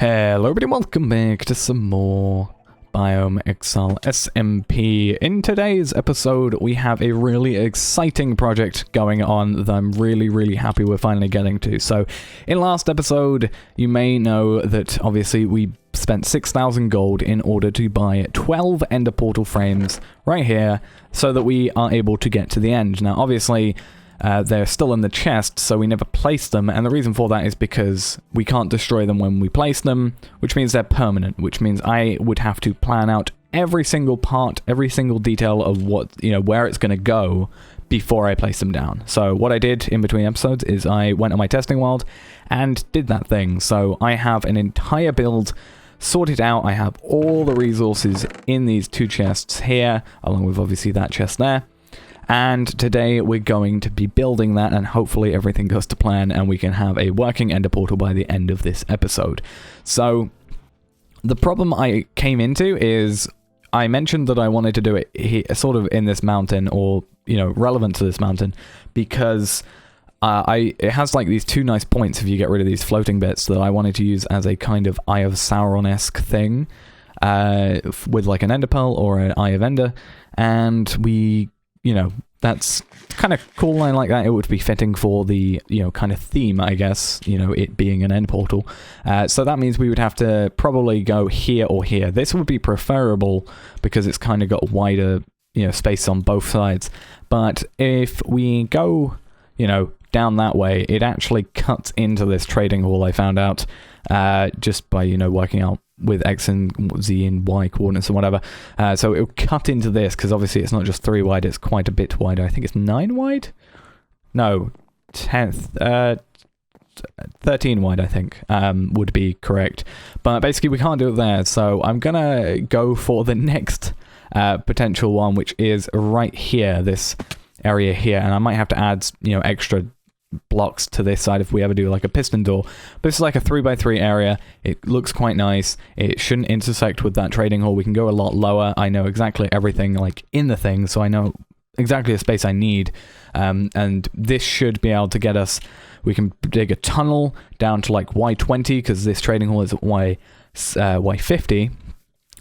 Hello everybody, welcome back to some more Biome Exile SMP. In today's episode, we have a really exciting project going on that I'm really happy we're finally getting to. So, in last episode, you may know that obviously we spent 6,000 gold in order to buy 12 ender portal frames right here so that we are able to get to the end. Now, obviously, they're still in the chest, so we never placed them, and the reason for that is because we can't destroy them when we place them, which means they're permanent, which means I would have to plan out every single part, every single detail of what, where it's going to go before I place them down. So what I did in between episodes is I went on my testing world and did that thing. So I have an entire build sorted out. I have all the resources in these two chests here, along with obviously that chest there. And today we're going to be building that, and hopefully everything goes to plan and we can have a working ender portal by the end of this episode. So the problem I came into is I mentioned that I wanted to do it here, sort of in this mountain, or relevant to this mountain, because it has like these two nice points if you get rid of these floating bits that I wanted to use as a kind of Eye of Sauron-esque thing, with like an ender pearl or an Eye of Ender, and we that's kind of cool. And like that, it would be fitting for the, kind of theme, I guess, it being an end portal. So that means we would have to probably go here or here. This would be preferable because it's kind of got wider, space on both sides. But if we go, down that way, it actually cuts into this trading hall, I found out, just by, working out with X and Z and Y coordinates and whatever. So it'll cut into this, because obviously it's not just 3 wide, it's quite a bit wider. I think it's 9 wide? No, 13 wide, I think, would be correct. But basically we can't do it there, so I'm gonna go for the next potential one, which is right here, this area here, and I might have to add, extra blocks to this side if we ever do like a piston door. But this is like a 3x3 area. It looks quite nice. It shouldn't intersect with that trading hall. We can go a lot lower. I know exactly everything like in the thing, so I know exactly the space I need, and this should be able to get us. We can dig a tunnel down to like Y20, because this trading hall is at Y50,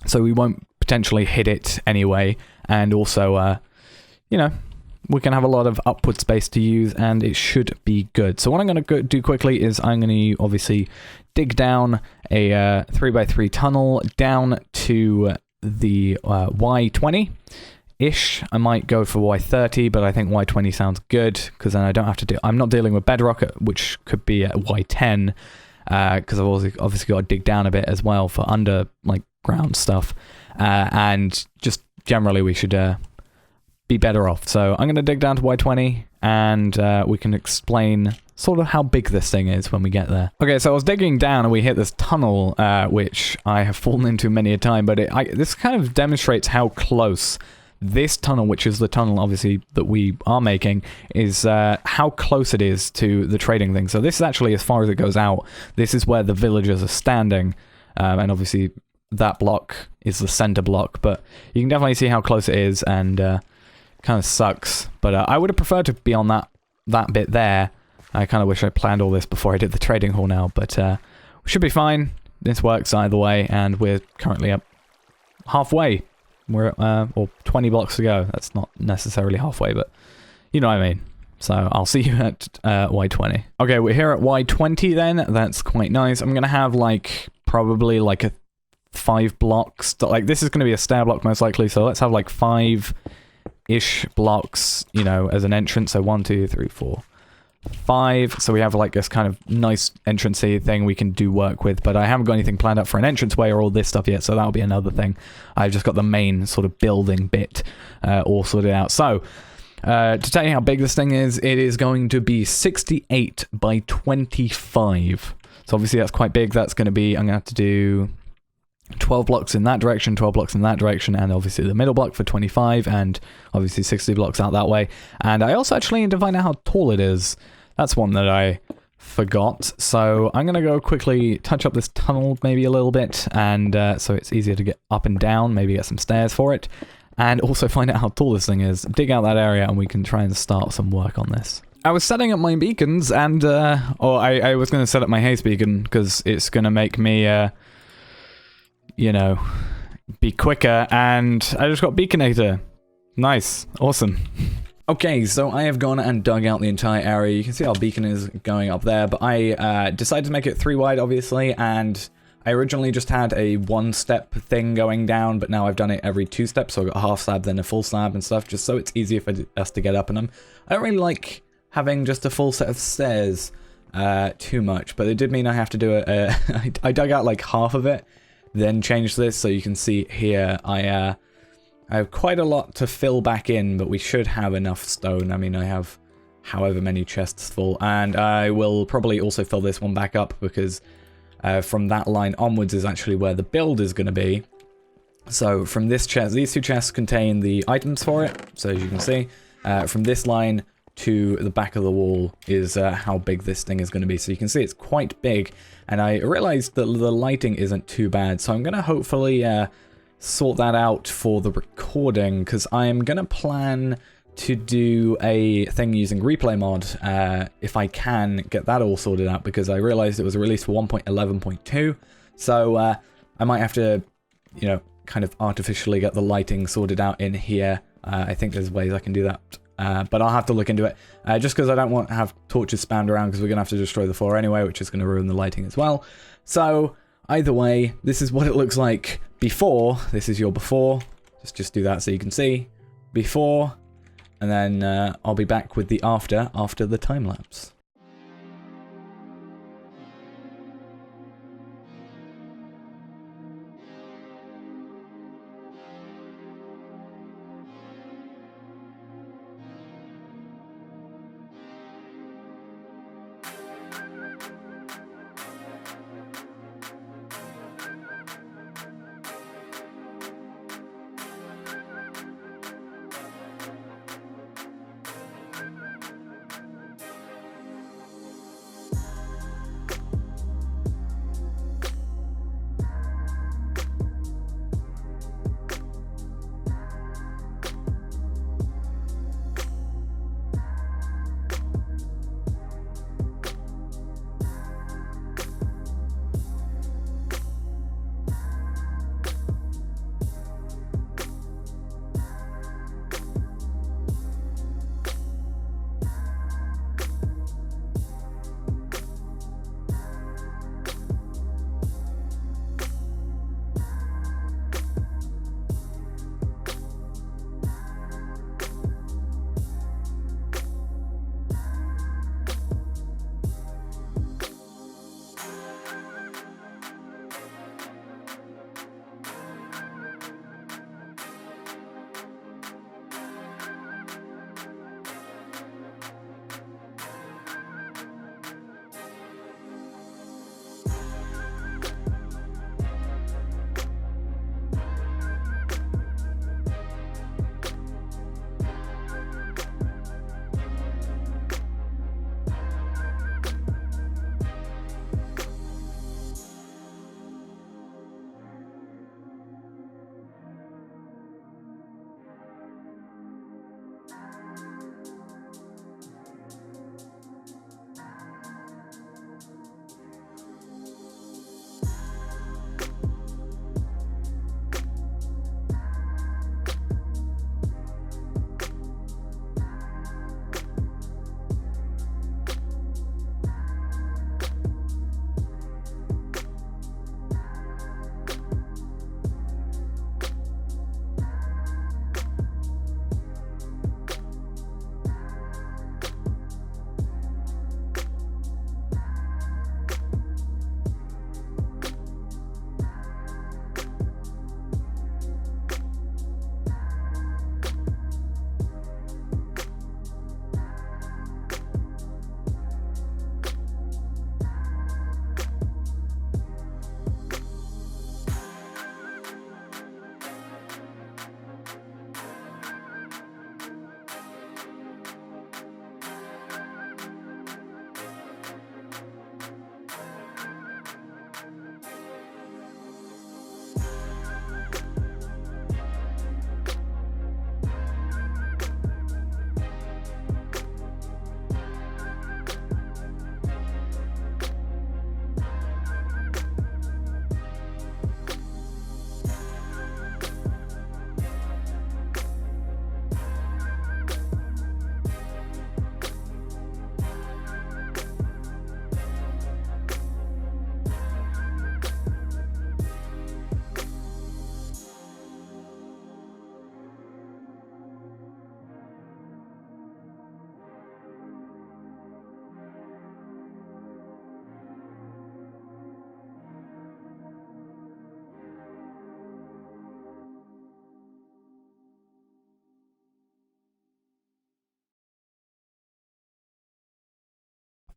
so we won't potentially hit it anyway, and also we can have a lot of upward space to use, and it should be good. So what I'm going to do quickly is I'm going to obviously dig down a 3x3 tunnel down to the Y20-ish. I might go for Y30, but I think Y20 sounds good, because then I don't have to I'm not dealing with bedrock, which could be at Y10, because I've obviously got to dig down a bit as well for under like ground stuff, and just generally we should be better off. So I'm going to dig down to Y20, and we can explain sort of how big this thing is when we get there. Okay, so I was digging down and we hit this tunnel, which I have fallen into many a time, but this kind of demonstrates how close this tunnel, which is the tunnel obviously that we are making, is how close it is to the trading thing. So this is actually as far as it goes out. This is where the villagers are standing, and obviously that block is the center block, but you can definitely see how close it is, and kind of sucks, but I would have preferred to be on that bit there. I kind of wish I planned all this before I did the trading hall now, but we should be fine. This works either way, and we're currently up halfway. We're at, or 20 blocks to go. That's not necessarily halfway, but you know what I mean. So I'll see you at Y20. Okay, we're here at Y20 then. That's quite nice. I'm going to have like probably like a 5 blocks. Like this is going to be a stair block most likely, so let's have like 5-ish blocks, as an entrance. So 1, 2, 3, 4, 5. So we have like this kind of nice entrance-y thing we can do work with, but I haven't got anything planned up for an entranceway or all this stuff yet, so that'll be another thing. I've just got the main sort of building bit all sorted out. So to tell you how big this thing is, it is going to be 68 by 25. So obviously that's quite big. That's going to be, I'm going to have to do 12 blocks in that direction, 12 blocks in that direction, and obviously the middle block for 25, and obviously 60 blocks out that way. And I also actually need to find out how tall it is. That's one that I forgot. So I'm going to go quickly touch up this tunnel maybe a little bit, and so it's easier to get up and down, maybe get some stairs for it, and also find out how tall this thing is. Dig out that area, and we can try and start some work on this. I was setting up my beacons and, I was going to set up my haze beacon because it's going to make me, you know, be quicker, and I just got beaconator. Nice. Awesome. Okay, so I have gone and dug out the entire area. You can see our beacon is going up there, but I decided to make it 3 wide, obviously, and I originally just had a 1-step thing going down, but now I've done it every 2 steps, so I've got a half slab, then a full slab and stuff, just so it's easier for us to get up in them. I don't really like having just a full set of stairs too much, but it did mean I have to do it. I dug out like half of it, then changed this, so you can see here I have quite a lot to fill back in, but we should have enough stone. I mean, I have however many chests full, and I will probably also fill this one back up because from that line onwards is actually where the build is going to be. So from this chest, these 2 chests contain the items for it, so as you can see, from this line to the back of the wall is how big this thing is going to be. So you can see it's quite big, and I realized that the lighting isn't too bad, so I'm going to hopefully sort that out for the recording, because I'm going to plan to do a thing using replay mod if I can get that all sorted out, because I realized it was released for 1.11.2, so I might have to, you know, kind of artificially get the lighting sorted out in here. I think there's ways I can do that. But I'll have to look into it, just because I don't want to have torches spammed around, because we're going to have to destroy the floor anyway, which is going to ruin the lighting as well. So, either way, this is what it looks like before. This is your before. Just do that so you can see. Before, and then I'll be back with the after the time-lapse.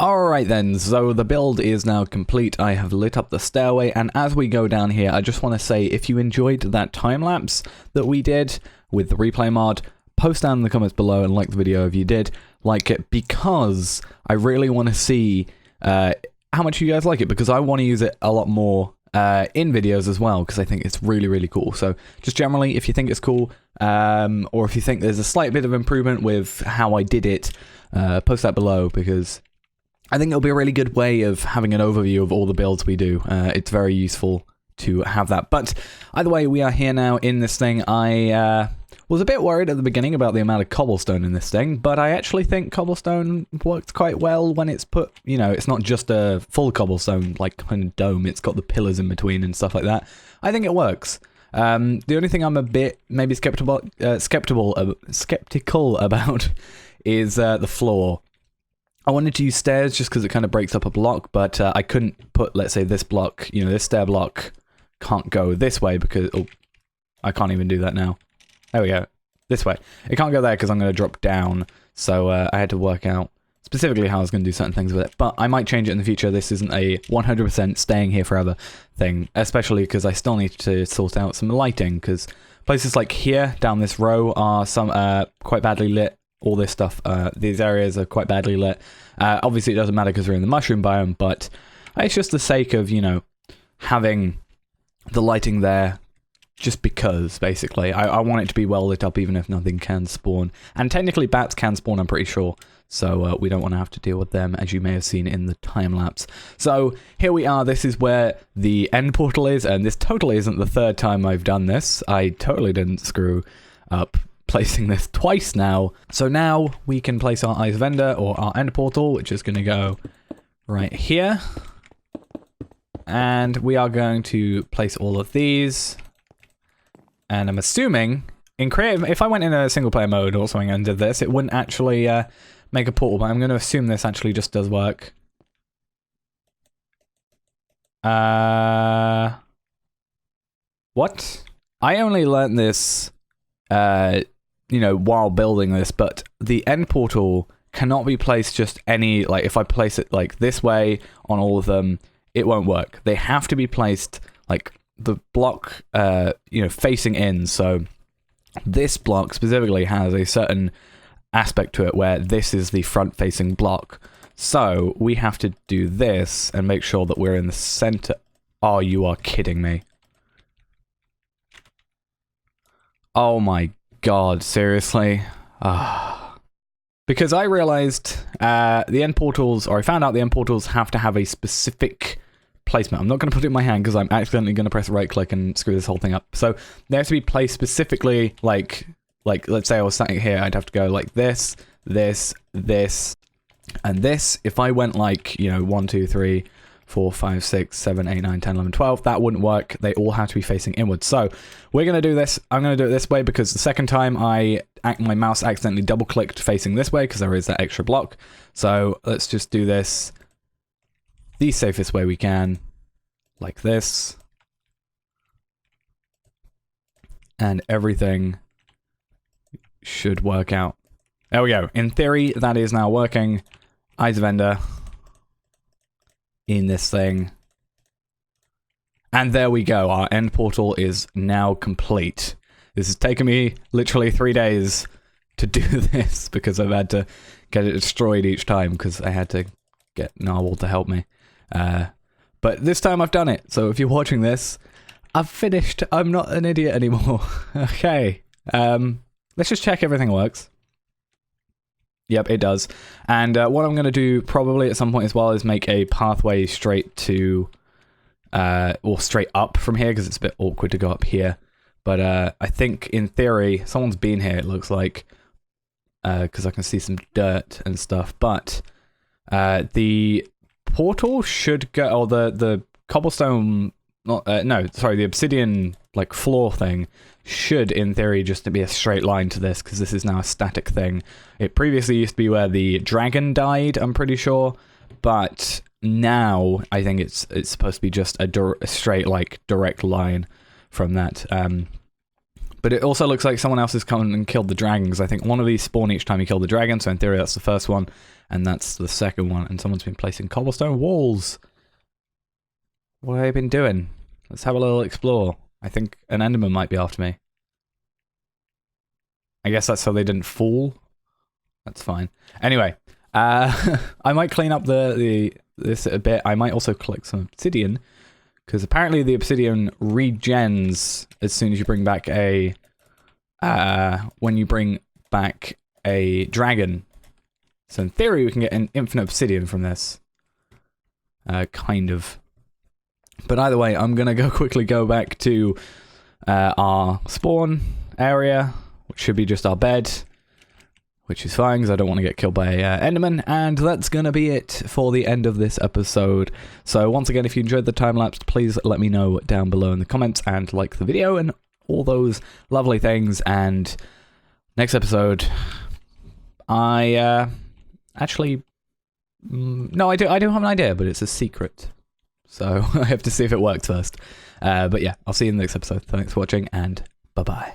Alright then, so the build is now complete. I have lit up the stairway, and as we go down here, I just want to say, if you enjoyed that time-lapse that we did with the replay mod, post down in the comments below and like the video if you did like it, because I really want to see how much you guys like it, because I want to use it a lot more in videos as well, because I think it's really, really cool. So just generally, if you think it's cool, or if you think there's a slight bit of improvement with how I did it, post that below, because I think it'll be a really good way of having an overview of all the builds we do. It's very useful to have that. But either way, we are here now in this thing. I was a bit worried at the beginning about the amount of cobblestone in this thing, but I actually think cobblestone works quite well when it's put, you know, it's not just a full cobblestone, like kind of dome. It's got the pillars in between and stuff like that. I think it works. The only thing I'm a bit maybe skeptical about is the floor. I wanted to use stairs just because it kind of breaks up a block, but I couldn't put, let's say, this block, you know, this stair block can't go this way because, oh, I can't even do that now. There we go. This way. It can't go there because I'm going to drop down, so I had to work out specifically how I was going to do certain things with it, but I might change it in the future. This isn't a 100% staying here forever thing, especially because I still need to sort out some lighting, because places like here, down this row, are some quite badly lit. All this stuff, these areas are quite badly lit. Obviously it doesn't matter because we're in the mushroom biome, but it's just the sake of, you know, having the lighting there just because, basically. I want it to be well lit up even if nothing can spawn. And technically bats can spawn, I'm pretty sure, so we don't want to have to deal with them, as you may have seen in the time-lapse. So here we are, this is where the end portal is, and this totally isn't the third time I've done this. I totally didn't screw up placing this twice now. So now we can place our ice vendor or our end portal, which is going to go right here. And we are going to place all of these. And I'm assuming in creative, if I went in a single player mode or something and did this, it wouldn't actually make a portal, but I'm going to assume this actually just does work. What? I only learned this you know, while building this, but the end portal cannot be placed just any, like, if I place it like this way on all of them, it won't work. They have to be placed like the block, you know, facing in. So this block specifically has a certain aspect to it where this is the front facing block. So we have to do this and make sure that we're in the center. Oh, you are kidding me. Oh my God, seriously? Because I realized the end portals, or I found out the end portals have to have a specific placement. I'm not going to put it in my hand because I'm accidentally going to press right click and screw this whole thing up. So they have to be placed specifically, like let's say I was standing here, I'd have to go like this, this, this, and this. If I went like, you know, 1, 2, 3, 4, 5, 6, 7, 8, 9, 10, 11, 12, that wouldn't work. They all have to be facing inwards. So we're going to do this. I'm going to do it this way because the second time my mouse accidentally double clicked facing this way because there is that extra block. So let's just do this the safest way we can, like this. And everything should work out. There we go. In theory, that is now working. Ice vendor in this thing. And there we go. Our end portal is now complete. This has taken me literally 3 days to do this because I've had to get it destroyed each time because I had to get Narwhal to help me. But this time I've done it. So if you're watching this, I've finished. I'm not an idiot anymore. Okay. Let's just check everything works. Yep, it does. And what I'm going to do probably at some point as well is make a pathway straight to, or straight up from here, because it's a bit awkward to go up here. But I think in theory, someone's been here, it looks like, because I can see some dirt and stuff. But the portal should go, or the cobblestone, no, sorry, the obsidian like floor thing should, in theory, just be a straight line to this, because this is now a static thing. It previously used to be where the dragon died, I'm pretty sure, but now I think it's supposed to be just a straight, like, direct line from that. But it also looks like someone else has come and killed the dragons. I think one of these spawn each time you kill the dragon, so in theory that's the first one, and that's the second one. And someone's been placing cobblestone walls. What have they been doing? Let's have a little explore. I think an enderman might be after me. I guess that's so they didn't fall. That's fine. Anyway, I might clean up this a bit. I might also collect some obsidian, because apparently the obsidian regens as soon as you bring back a when you bring back a dragon. So in theory we can get an infinite obsidian from this. Kind of. But either way, I'm gonna quickly go back to our spawn area, which should be just our bed, which is fine because I don't want to get killed by enderman. And that's gonna be it for the end of this episode. So once again, if you enjoyed the time lapse, please let me know down below in the comments and like the video and all those lovely things. And next episode, I actually no, I do have an idea, but it's a secret. So I have to see if it works first. But yeah, I'll see you in the next episode. Thanks for watching, and bye-bye.